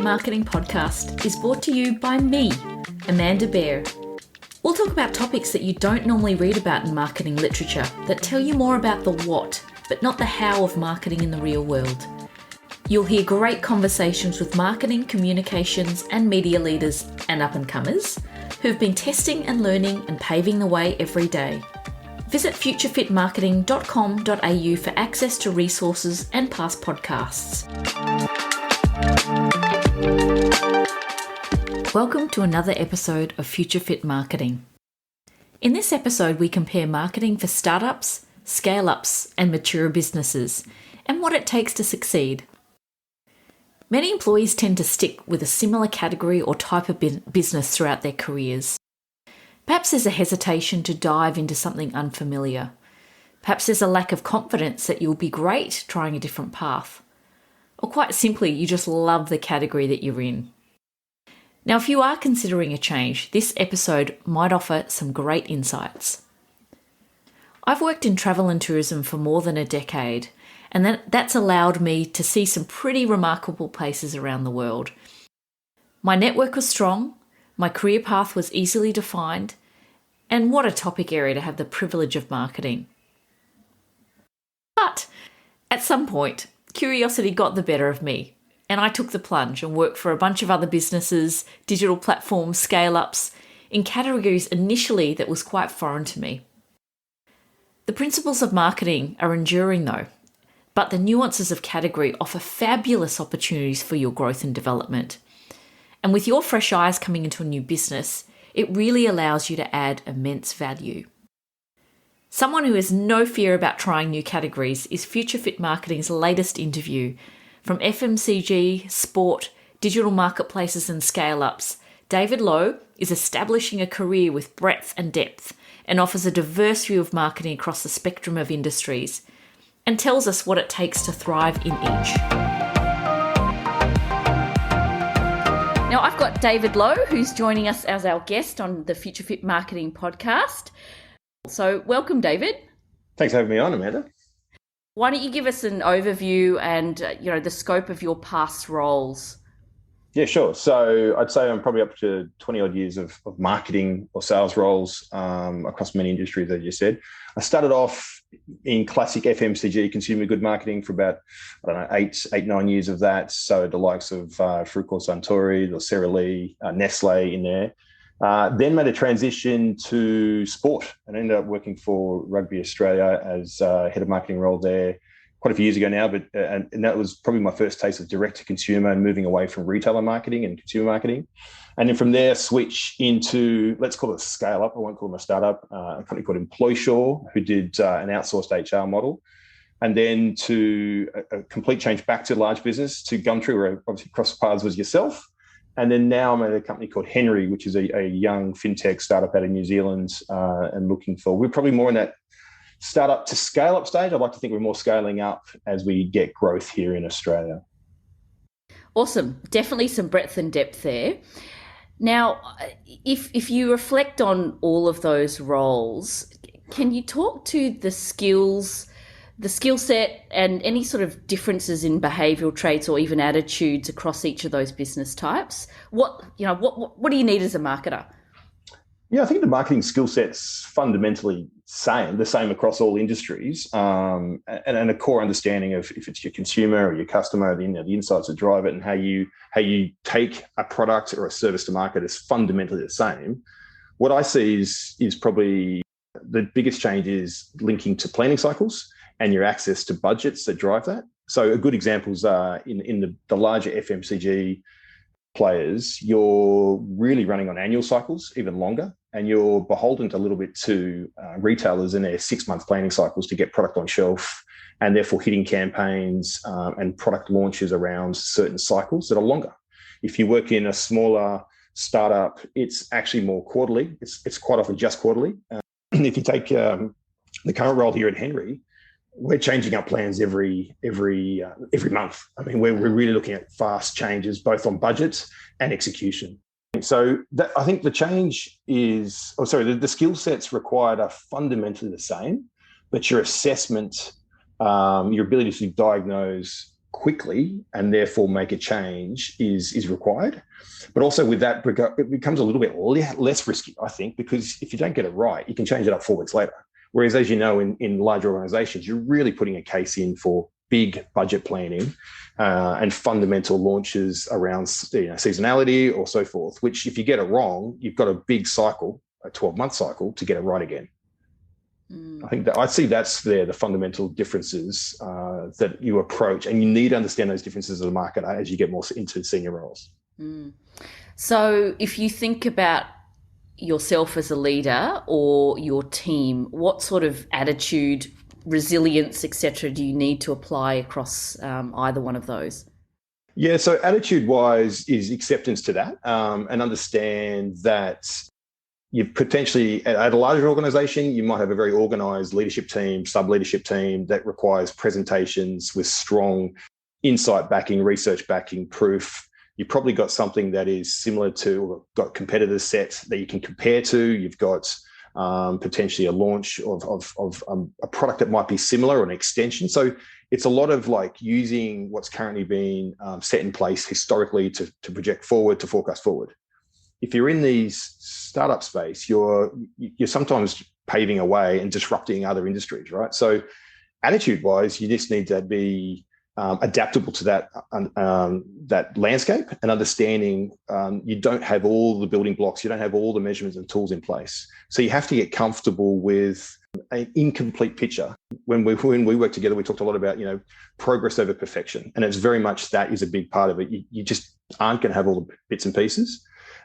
Marketing podcast is brought to you by me, Amanda Bear. We'll talk about topics that you don't normally read about in marketing literature that tell you more about the what, but not the how of marketing in the real world. You'll hear great conversations with marketing, communications, and media leaders and up-and-comers who've been testing and learning and paving the way every day. Visit futurefitmarketing.com.au for access to resources and past podcasts. Welcome to another episode of Future Fit Marketing. In this episode, we compare marketing for startups, scale-ups, and mature businesses, and what it takes to succeed. Many employees tend to stick with a similar category or type of business throughout their careers. Perhaps there's a hesitation to dive into something unfamiliar. Perhaps there's a lack of confidence that you'll be great trying a different path. Or quite simply, you just love the category that you're in. Now, if you are considering a change, this episode might offer some great insights. I've worked in travel and tourism for more than a decade, and that's allowed me to see some pretty remarkable places around the world. My network was strong, my career path was easily defined, and what a topic area to have the privilege of marketing. But at some point, curiosity got the better of me, and I took the plunge and worked for a bunch of other businesses, digital platforms, scale-ups, in categories initially that was quite foreign to me. The principles of marketing are enduring though, but the nuances of category offer fabulous opportunities for your growth and development. And with your fresh eyes coming into a new business, it really allows you to add immense value. Someone who has no fear about trying new categories is Future Fit Marketing's latest interview. From FMCG, sport, digital marketplaces and scale-ups, David Lowe is establishing a career with breadth and depth and offers a diverse view of marketing across the spectrum of industries and tells us what it takes to thrive in each. Now, I've got David Lowe, who's joining us as our guest on the Future Fit Marketing podcast. So welcome, David. Thanks for having me on, Amanda. Why don't you give us an overview and the scope of your past roles? Yeah, sure. So I'd say I'm probably up to 20 odd years of marketing or sales roles across many industries, as you said. I started off in classic FMCG, consumer good marketing, for about, 9 years of that. So the likes of Frucor Suntory, or Sara Lee, Nestle in there. Then made a transition to sport and ended up working for Rugby Australia as head of marketing role there quite a few years ago now. But and that was probably my first taste of direct to consumer and moving away from retailer marketing and consumer marketing. And then from there, switch into, let's call it a scale up. I won't call them a startup, a company called EmploySure, who did an outsourced HR model. And then to a complete change back to large business, to Hnry, where I obviously crossed paths with yourself. And then now I'm at a company called Hnry, which is a young fintech startup out of New Zealand, and we're probably more in that startup to scale up stage. I'd like to think we're more scaling up as we get growth here in Australia. Awesome. Definitely some breadth and depth there. Now, if you reflect on all of those roles, can you talk to the skill set and any sort of differences in behavioural traits or even attitudes across each of those business types? What do you need as a marketer? Yeah, I think the marketing skill set's fundamentally the same across all industries, and a core understanding of if it's your consumer or your customer, the insights that drive it, and how you take a product or a service to market is fundamentally the same. What I see is probably the biggest change is linking to planning cycles and your access to budgets that drive that. So a good examples are in the larger FMCG players, you're really running on annual cycles, even longer, and you're beholden a little bit to retailers in their 6-month planning cycles to get product on shelf, and therefore hitting campaigns and product launches around certain cycles that are longer. If you work in a smaller startup, it's actually more quarterly. It's quite often just quarterly. If you take the current role here at Hnry, we're changing our plans every month. I mean, we're really looking at fast changes, both on budgets and execution. So I think the change is, the skill sets required are fundamentally the same, but your assessment, your ability to diagnose quickly and therefore make a change is required. But also with that, it becomes a little bit less risky, I think, because if you don't get it right, you can change it up 4 weeks later. Whereas, as you know, in large organizations, you're really putting a case in for big budget planning and fundamental launches around seasonality or so forth, which if you get it wrong, you've got a big cycle, a 12-month cycle, to get it right again. I think that I see that's the fundamental differences that you approach, and you need to understand those differences of the market as you get more into senior roles. So if you think about yourself as a leader or your team, what sort of attitude, resilience, etc., do you need to apply across either one of those? Yeah, so attitude-wise is acceptance to that, and understand that you potentially, at a larger organization, you might have a very organized leadership team, sub-leadership team that requires presentations with strong insight backing, research backing, proof. You've probably got something that is similar to, or got competitor set that you can compare to. You've got potentially a launch of a product that might be similar or an extension. So it's a lot of like using what's currently being set in place historically to project forward, to forecast forward. If you're in these startup space, you're sometimes paving a way and disrupting other industries, right? So attitude-wise, you just need to be adaptable to that landscape and understanding you don't have all the building blocks, you don't have all the measurements and tools in place. So you have to get comfortable with an incomplete picture. When we work together, we talked a lot about progress over perfection, and it's very much that is a big part of it. You just aren't going to have all the bits and pieces.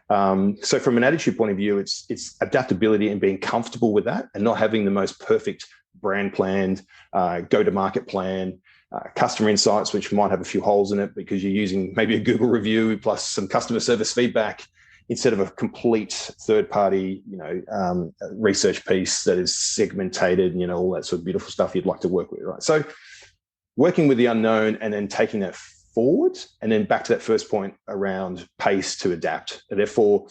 So from an attitude point of view, it's adaptability and being comfortable with that, and not having the most perfect brand plan, go-to-market plan, customer insights, which might have a few holes in it because you're using maybe a Google review plus some customer service feedback instead of a complete third-party, research piece that is segmented, all that sort of beautiful stuff you'd like to work with, right? So working with the unknown and then taking that forward, and then back to that first point around pace to adapt. And therefore,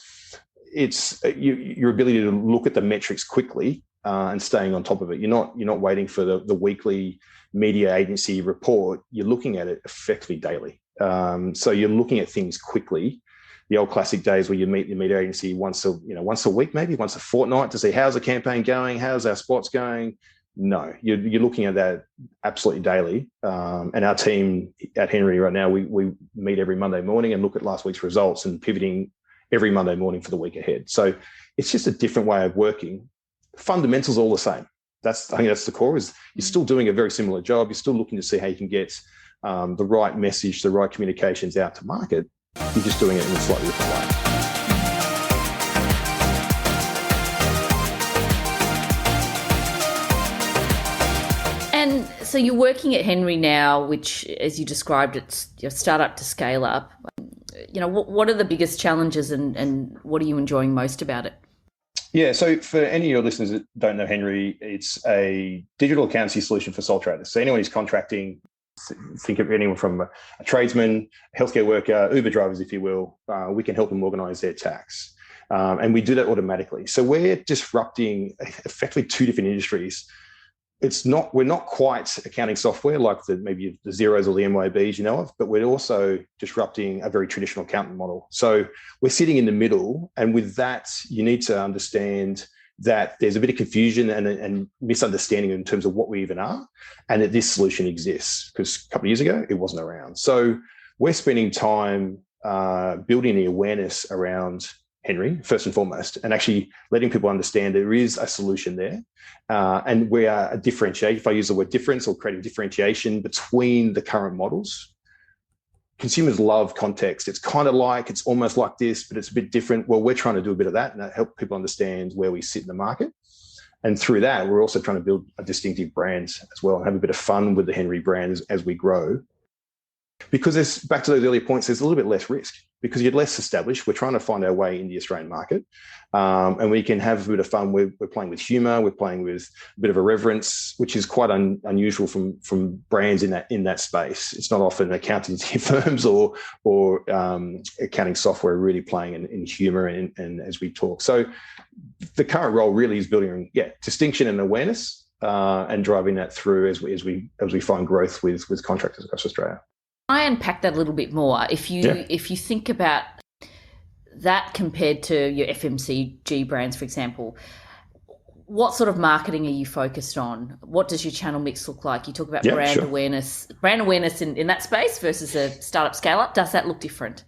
it's your ability to look at the metrics quickly and staying on top of it. You're not waiting for the weekly media agency report. You're looking at it effectively daily. So you're looking at things quickly. The old classic days where you meet the media agency once a week, maybe once a fortnight, to see how's the campaign going, how's our spots going. No, you're looking at that absolutely daily. And our team at Hnry right now, we meet every Monday morning and look at last week's results and pivoting every Monday morning for the week ahead. So it's just a different way of working. Fundamentals all the same. I think that's the core. Is you're still doing a very similar job. You're still looking to see how you can get the right message, the right communications out to market. You're just doing it in a slightly different way. And so you're working at Hnry now, which, as you described, it's your startup to scale up. What are the biggest challenges and what are you enjoying most about it? Yeah, so for any of your listeners that don't know Hnry, it's a digital accountancy solution for sole traders. So anyone who's contracting, think of anyone from a tradesman, a healthcare worker, Uber drivers, if you will, we can help them organise their tax. And we do that automatically. So we're disrupting effectively two different industries. We're not quite accounting software like maybe the Xeros or the MYOBs you know of, but we're also disrupting a very traditional accountant model. So we're sitting in the middle, and with that, you need to understand that there's a bit of confusion and misunderstanding in terms of what we even are, and that this solution exists, because a couple of years ago, it wasn't around. So we're spending time building the awareness around Hnry, first and foremost, and actually letting people understand there is a solution there. And we are a differentiation, if I use the word difference or creative differentiation between the current models. Consumers love context. It's almost like this, but it's a bit different. Well, we're trying to do a bit of that and help people understand where we sit in the market. And through that, we're also trying to build a distinctive brand as well and have a bit of fun with the Hnry brand as we grow. Because back to those earlier points, there's a little bit less risk because you're less established. We're trying to find our way in the Australian market, and we can have a bit of fun. We're playing with humour. We're playing with a bit of irreverence, which is quite unusual from brands in that space. It's not often accountancy firms or accounting software really playing in humour and as we talk. So the current role really is building distinction and awareness and driving that through as we find growth with contractors across Australia. I unpack that a little bit more. If you think about that compared to your FMCG brands, for example, what sort of marketing are you focused on? What does your channel mix look like? You talk about brand awareness in that space versus a startup scale up. Does that look different?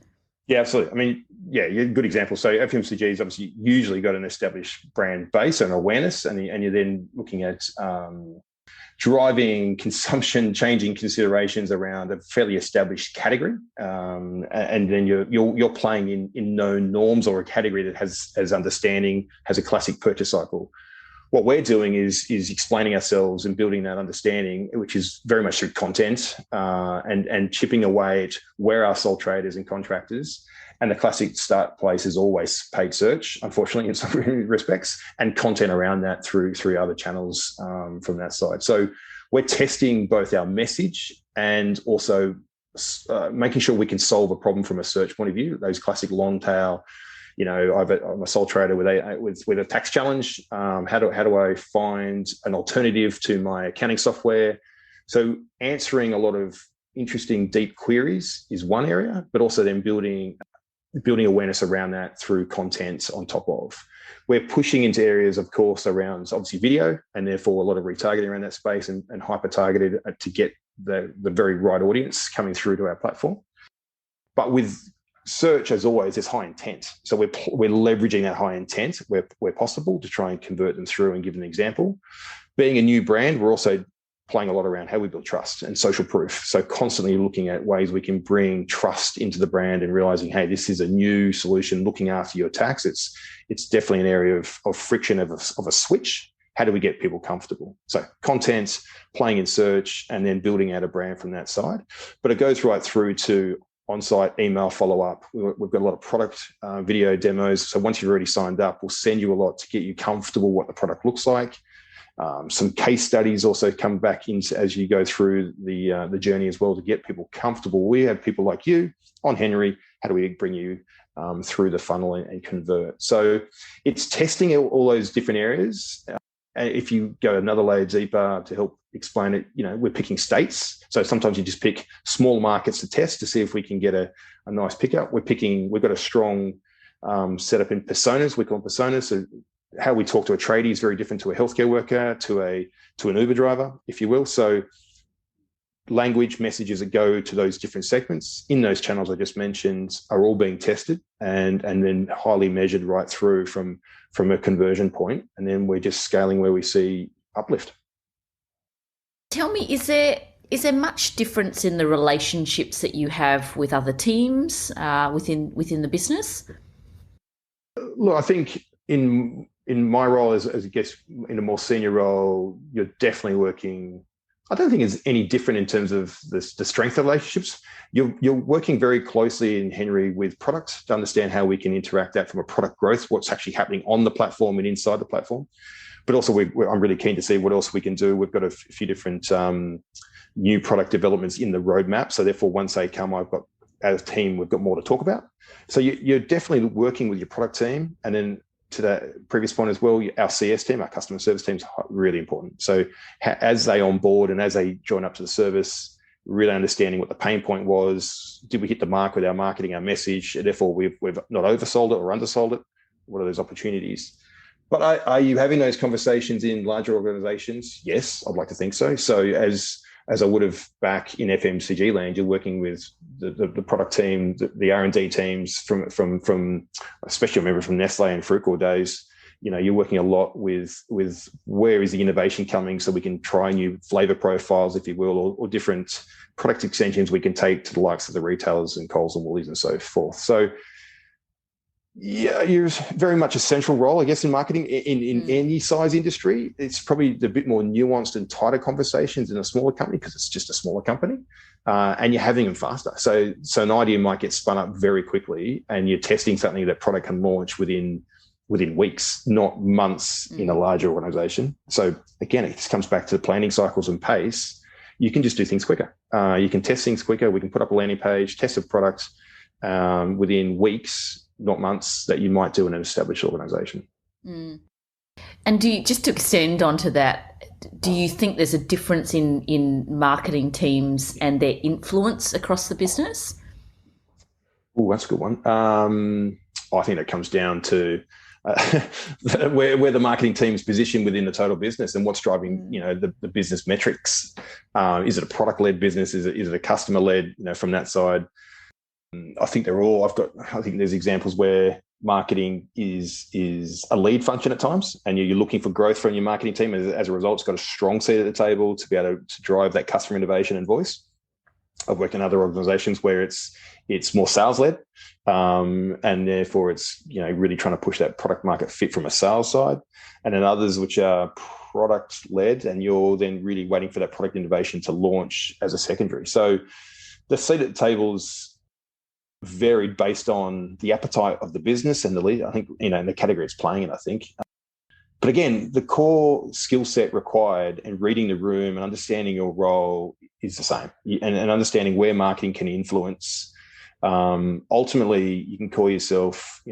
Yeah, absolutely. I mean, yeah, good example. So FMCGs obviously usually got an established brand base and awareness, and you're then looking at driving consumption, changing considerations around a fairly established category, and then you're playing in known norms or a category that has understanding, has a classic purchase cycle. What we're doing is explaining ourselves and building that understanding, which is very much through content and chipping away at where our sole traders and contractors. And the classic start place is always paid search, unfortunately, in some respects, and content around that through other channels from that side. So we're testing both our message and also making sure we can solve a problem from a search point of view. Those classic long tail, I'm a sole trader with a tax challenge. How do I find an alternative to my accounting software? So answering a lot of interesting deep queries is one area, but also then building awareness around that through content on top of. We're pushing into areas, of course, around obviously video, and therefore a lot of retargeting around that space and hyper targeted to get the very right audience coming through to our platform. But with search, as always, is high intent. So we're leveraging that high intent where possible to try and convert them through and give an example. Being a new brand, we're also playing a lot around how we build trust and social proof. So constantly looking at ways we can bring trust into the brand and realizing, hey, this is a new solution looking after your tax. It's definitely an area of friction of a switch. How do we get people comfortable? So content, playing in search, and then building out a brand from that side. But it goes right through to on-site email follow-up. We've got a lot of product video demos. So once you've already signed up, we'll send you a lot to get you comfortable what the product looks like. Some case studies also come back in as you go through the journey as well to get people comfortable. We have people like you on Hnry. How do we bring you through the funnel and convert? So it's testing all those different areas. If you go another layer deeper to help explain it, we're picking states. So sometimes you just pick small markets to test to see if we can get a nice pickup. We've got a strong setup in personas. We call them personas. So how we talk to a tradie is very different to a healthcare worker, to an Uber driver, if you will. So language messages that go to those different segments in those channels I just mentioned are all being tested and then highly measured right through from a conversion point. And then we're just scaling where we see uplift. Tell me, is there much difference in the relationships that you have with other teams within the business? Look, I think in my role as I guess in a more senior role, you're definitely working. I don't think it's any different in terms of the strength of relationships. You're working very closely in Hnry with product to understand how we can interact that from a product growth, what's actually happening on the platform and inside the platform. But also, I'm really keen to see what else we can do. We've got a few different new product developments in the roadmap. So therefore, once they come, as a team, we've got more to talk about. So you're definitely working with your product team. And then to that previous point as well, our CS team, our customer service team is really important. So as they onboard and as they join up to the service, really understanding what the pain point was, did we hit the mark with our marketing, our message, and therefore we've not oversold it or undersold it? What are those opportunities? But are you having those conversations in larger organizations? Yes, I'd like to think so. So as I would have back in FMCG land, you're working with the product team, the R&D teams from especially I remember from Nestle and Frucor days. You're working a lot with where is the innovation coming, so we can try new flavor profiles, if you will, or different product extensions we can take to the likes of the retailers and Coles and Woolies and so forth. So yeah, you're very much a central role, I guess, in marketing in any size industry. It's probably a bit more nuanced and tighter conversations in a smaller company because it's just a smaller company, and you're having them faster. So an idea might get spun up very quickly, and you're testing something that product can launch within weeks, not months in a larger organization. So again, it just comes back to the planning cycles and pace. You can just do things quicker. You can test things quicker. We can put up a landing page, test a product within weeks, not months, that you might do in an established organization. And just to extend onto that, do you think there's a difference in marketing teams and their influence across the business? Oh, that's a good one. I think it comes down to where the marketing team's positioned within the total business and what's driving, the business metrics. Is it a product-led business? Is it a customer-led? From that side, I think they're all. I think there's examples where marketing is a lead function at times, and you're looking for growth from your marketing team. As a result, it's got a strong seat at the table to be able to drive that customer innovation and voice. I've worked in other organizations where it's more sales led, and therefore it's really trying to push that product market fit from a sales side, and then others which are product led, and you're then really waiting for that product innovation to launch as a secondary. So the seat at the tables varied based on the appetite of the business and the lead. I think in the category it's playing in. I think. But again, the core skill set required and reading the room and understanding your role is the same, and understanding where marketing can influence. Ultimately, you can call yourself,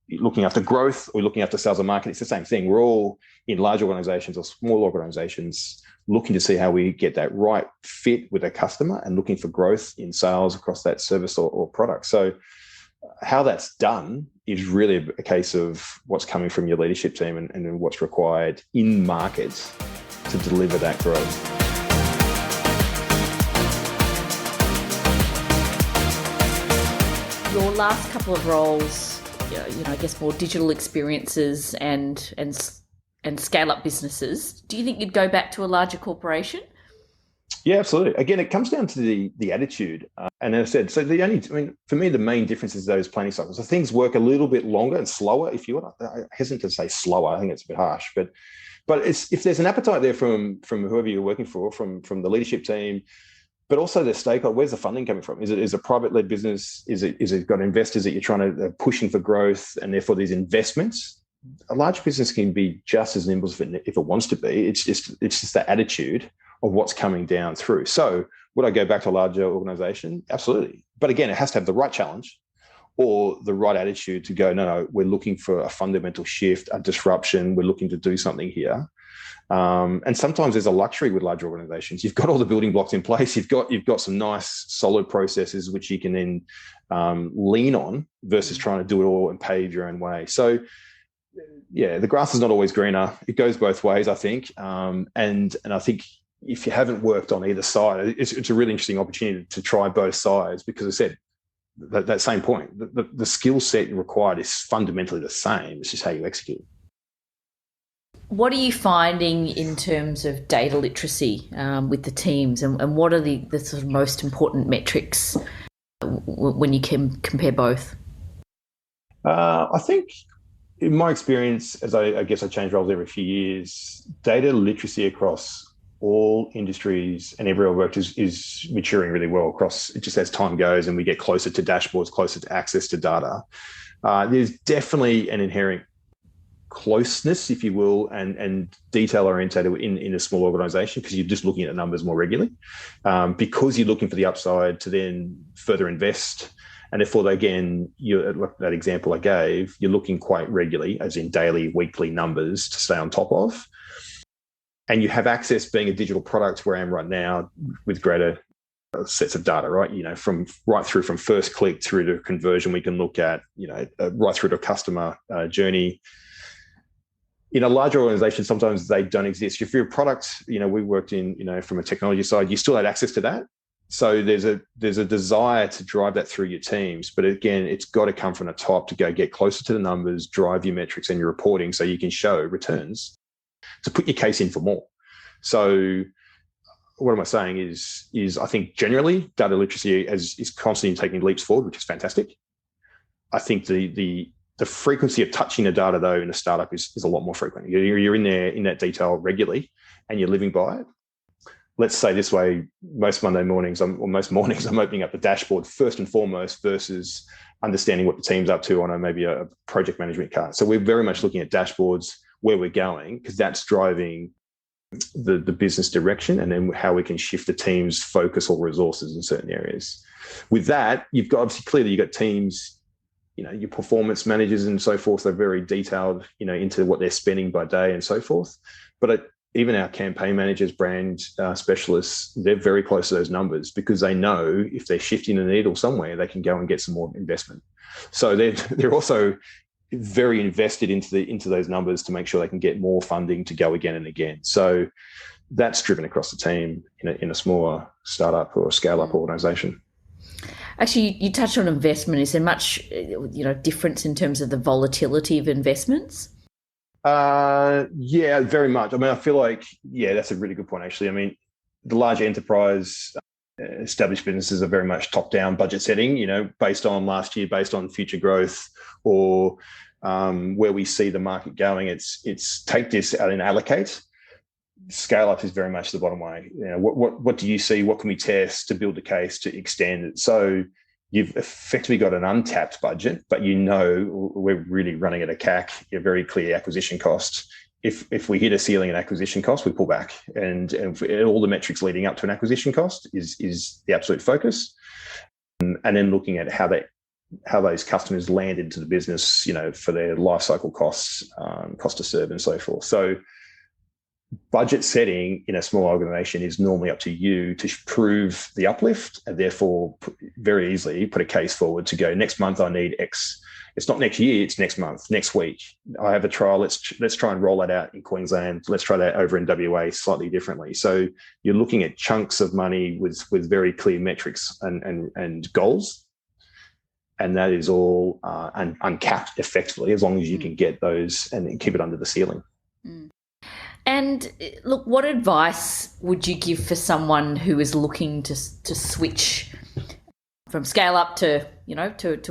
looking after growth or looking after sales and marketing. It's the same thing. We're all in large organizations or small organizations looking to see how we get that right fit with a customer and looking for growth in sales across that service or product. So how that's done is really a case of what's coming from your leadership team and what's required in markets to deliver that growth. Your last couple of roles, I guess more digital experiences and scale-up businesses. Do you think you'd go back to a larger corporation? Yeah, absolutely. Again, it comes down to the attitude. And as I said, so for me, the main difference is those planning cycles. So things work a little bit longer and slower, if you want. I hesitate to say slower. I think it's a bit harsh. But if there's an appetite there from whoever you're working for, from the leadership team, but also the stakeholder, where's the funding coming from? Is it a private-led business? Is it got investors that you're trying to pushing for growth, and therefore these investments? A large business can be just as nimble if it wants to be. It's just the attitude of what's coming down through. So would I go back to a larger organization? Absolutely. But again, it has to have the right challenge or the right attitude to go, no, we're looking for a fundamental shift, a disruption. We're looking to do something here. And sometimes there's a luxury with large organizations. You've got all the building blocks in place. You've got some nice solid processes which you can then lean on versus trying to do it all and pave your own way. So yeah, the grass is not always greener. It goes both ways, I think. And I think if you haven't worked on either side, it's a really interesting opportunity to try both sides, because I said that same point, the skill set required is fundamentally the same. It's just how you execute. What are you finding in terms of data literacy with the teams, and what are the sort of most important metrics when you can compare both? I think, in my experience, as I guess I change roles every few years, data literacy across all industries and everywhere I worked is maturing really well across. It just as time goes and we get closer to dashboards, closer to access to data. There's definitely an inherent closeness, if you will, and detail orientated in a small organization, because you're just looking at the numbers more regularly, because you're looking for the upside to then further invest. And therefore, again, that example I gave, you're looking quite regularly, as in daily, weekly numbers to stay on top of. And you have access, being a digital product where I am right now, with greater sets of data, right? From first click through to conversion, we can look at, right through to customer journey. In a larger organization, sometimes they don't exist. If you're a product, we worked in, from a technology side, you still had access to that. So there's a desire to drive that through your teams. But again, it's got to come from the top to go get closer to the numbers, drive your metrics and your reporting so you can show returns to put your case in for more. So what am I saying is I think generally data literacy is constantly taking leaps forward, which is fantastic. I think the frequency of touching the data, though, in a startup is a lot more frequent. You're in there in that detail regularly and you're living by it. Let's say this way, most mornings, I'm opening up the dashboard first and foremost versus understanding what the team's up to on maybe a project management card. So we're very much looking at dashboards, where we're going, because that's driving the business direction, and then how we can shift the team's focus or resources in certain areas. With that, you've got teams, your performance managers and so forth. They're very detailed, into what they're spending by day and so forth. But even our campaign managers, brand specialists, they're very close to those numbers because they know if they're shifting the needle somewhere, they can go and get some more investment. So they're also very invested into those numbers to make sure they can get more funding to go again and again. So that's driven across the team in a smaller startup or scale-up organisation. Actually, you touched on investment. Is there much, difference in terms of the volatility of investments? Yeah, very much. I mean, I feel like, that's a really good point, actually. I mean, the large enterprise established businesses are very much top-down budget setting, based on last year, based on future growth, or where we see the market going. It's take this out and allocate. Scale up is very much the bottom way. What do you see? What can we test to build a case to extend it? So you've effectively got an untapped budget, but we're really running at a CAC, a very clear acquisition cost. If we hit a ceiling in acquisition cost, we pull back, and all the metrics leading up to an acquisition cost is the absolute focus, and then looking at how those customers land into the business, for their life cycle costs, cost to serve, and so forth. So budget setting in a small organization is normally up to you to prove the uplift, and therefore very easily put a case forward to go, next month I need X. It's not next year, it's next month, next week. I have a trial. Let's try and roll that out in Queensland. Let's try that over in WA slightly differently. So you're looking at chunks of money with very clear metrics and goals. And that is all uncapped effectively, as long as you can get those and keep it under the ceiling. Mm. And look, what advice would you give for someone who is looking to switch from scale up to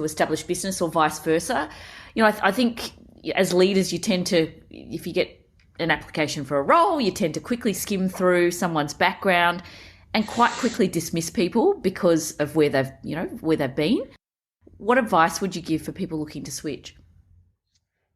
established business, or vice versa? I think as leaders, you tend to, if you get an application for a role, you tend to quickly skim through someone's background and quite quickly dismiss people because of where they've been. What advice would you give for people looking to switch?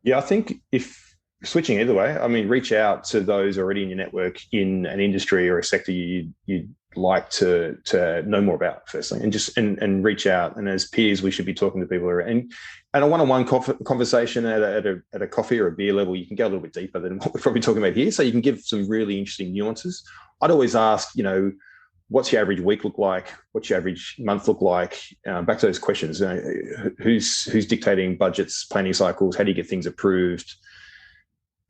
Yeah, I think if switching either way, I mean, reach out to those already in your network in an industry or a sector you'd like to know more about, firstly, and reach out. And as peers, we should be talking to people and a one-on-one conversation at a coffee or a beer level, you can go a little bit deeper than what we're probably talking about here. So you can give some really interesting nuances. I'd always ask, what's your average week look like? What's your average month look like? Back to those questions. Who's dictating budgets, planning cycles? How do you get things approved?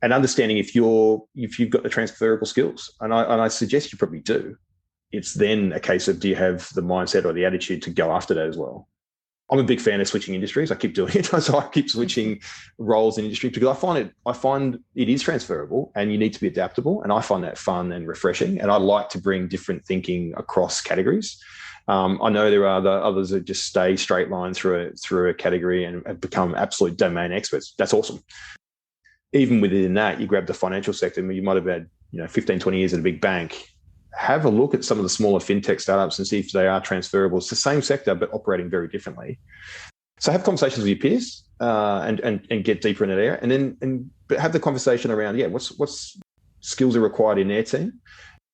And understanding if you've got the transferable skills, and I suggest you probably do. It's then a case of, do you have the mindset or the attitude to go after that as well? I'm a big fan of switching industries. I keep doing it, so I keep switching roles in industry because I find it is transferable, and you need to be adaptable. And I find that fun and refreshing. And I like to bring different thinking across categories. I know there are others that just stay straight line through a category and become absolute domain experts. That's awesome. Even within that, you grab the financial sector. I mean, you might have had 15, 20 years at a big bank. Have a look at some of the smaller fintech startups and see if they are transferable. It's the same sector, but operating very differently. So have conversations with your peers and get deeper in that area, and then have the conversation around what's skills are required in their team,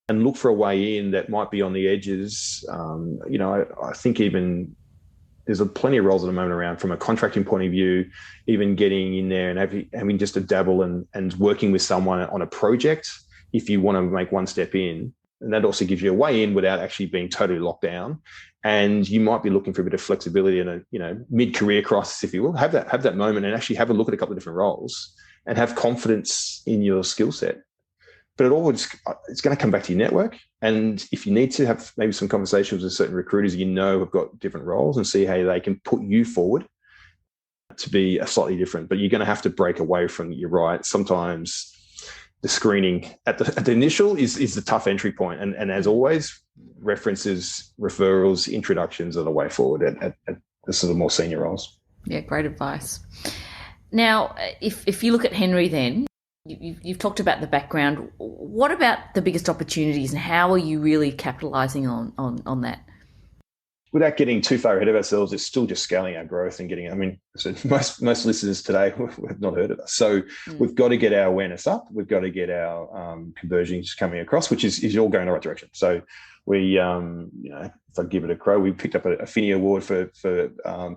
and look for a way in that might be on the edges. I think even there's plenty of roles at the moment around from a contracting point of view, even getting in there and having just a dabble and working with someone on a project if you want to make one step in. And that also gives you a way in without actually being totally locked down. And you might be looking for a bit of flexibility in a mid-career crisis, if you will. Have that moment and actually have a look at a couple of different roles and have confidence in your skill set. But it's going to come back to your network. And if you need to have maybe some conversations with certain recruiters have got different roles, and see how they can put you forward to be a slightly different. But you're going to have to break away from, you're right, sometimes the screening at the initial is the tough entry point. And as always, references, referrals, introductions are the way forward at the sort of more senior roles. Yeah, great advice. Now, if you look at Hnry then, you've talked about the background. What about the biggest opportunities, and how are you really capitalising on that? Without getting too far ahead of ourselves, it's still just scaling our growth and so most listeners today have not heard of us. So we've got to get our awareness up. We've got to get our conversions coming across, which is all going in the right direction. So we, if I give it a crow, we picked up a Hnry award for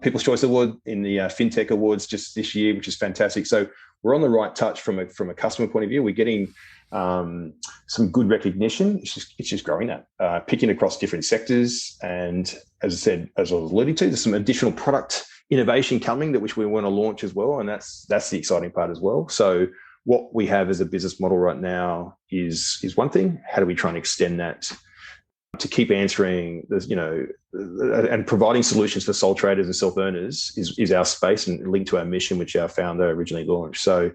People's Choice Award in the FinTech Awards just this year, which is fantastic. So we're on the right touch from a customer point of view. We're getting some good recognition. It's just growing that, picking across different sectors. And as I said, as I was alluding to, there's some additional product innovation coming that which we want to launch as well. And that's the exciting part as well. So what we have as a business model right now is one thing. How do we try and extend that to keep answering this, and providing solutions for sole traders and self-earners is our space and linked to our mission, which our founder originally launched. So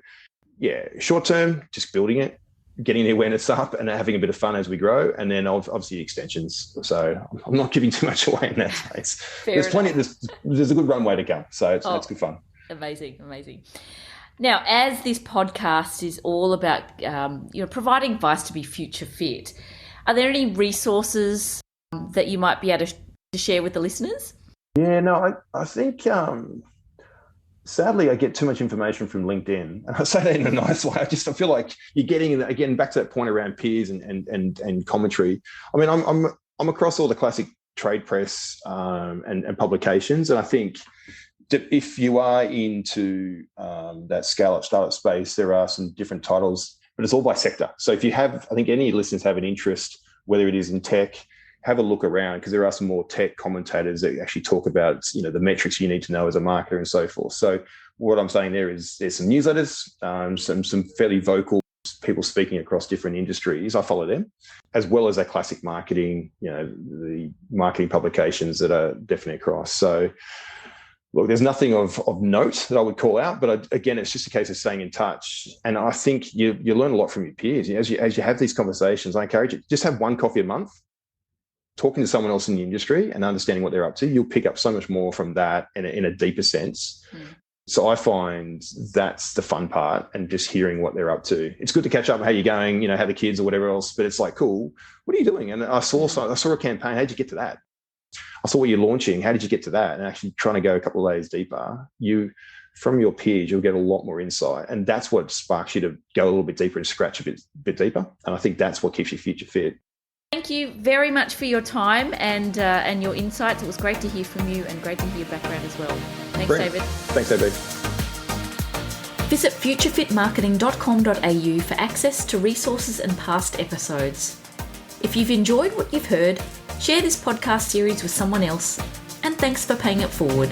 yeah, short term, just building it, getting the awareness up and having a bit of fun as we grow. And then obviously extensions. So I'm not giving too much away in that space. There's plenty, there's a good runway to come. So it's good fun. Amazing. Now, as this podcast is all about, providing advice to be future fit, are there any resources that you might be able to share with the listeners? Yeah, no, I think, sadly, I get too much information from LinkedIn, and I say that in a nice way. I feel like you're getting, again, back to that point around peers and commentary. I mean, I'm across all the classic trade press and publications, and I think that if you are into that scale-up startup space, there are some different titles, but it's all by sector. So if you have, I think any listeners have an interest, whether it is in tech, have a look around, because there are some more tech commentators that actually talk about, the metrics you need to know as a marketer and so forth. So what I'm saying there is there's some newsletters, some fairly vocal people speaking across different industries. I follow them, as well as our classic marketing, the marketing publications that are definitely across. So look, there's nothing of note that I would call out, but again, it's just a case of staying in touch. And I think you learn a lot from your peers. As you have these conversations, I encourage you, just have one coffee a month, talking to someone else in the industry and understanding what they're up to. You'll pick up so much more from that in a deeper sense. So I find that's the fun part, and just hearing what they're up to. It's good to catch up, how you're going, how the kids or whatever else, but it's like, cool, what are you doing? And I saw a campaign. How'd you get to that? I saw what you're launching. How did you get to that? And actually trying to go a couple of layers deeper, from your peers, you'll get a lot more insight. And that's what sparks you to go a little bit deeper and scratch a bit deeper. And I think that's what keeps you future fit. Thank you very much for your time and your insights. It was great to hear from you and great to hear your background as well. Thanks, Brilliant. David. Thanks, AB. Visit futurefitmarketing.com.au for access to resources and past episodes. If you've enjoyed what you've heard, share this podcast series with someone else, and thanks for paying it forward.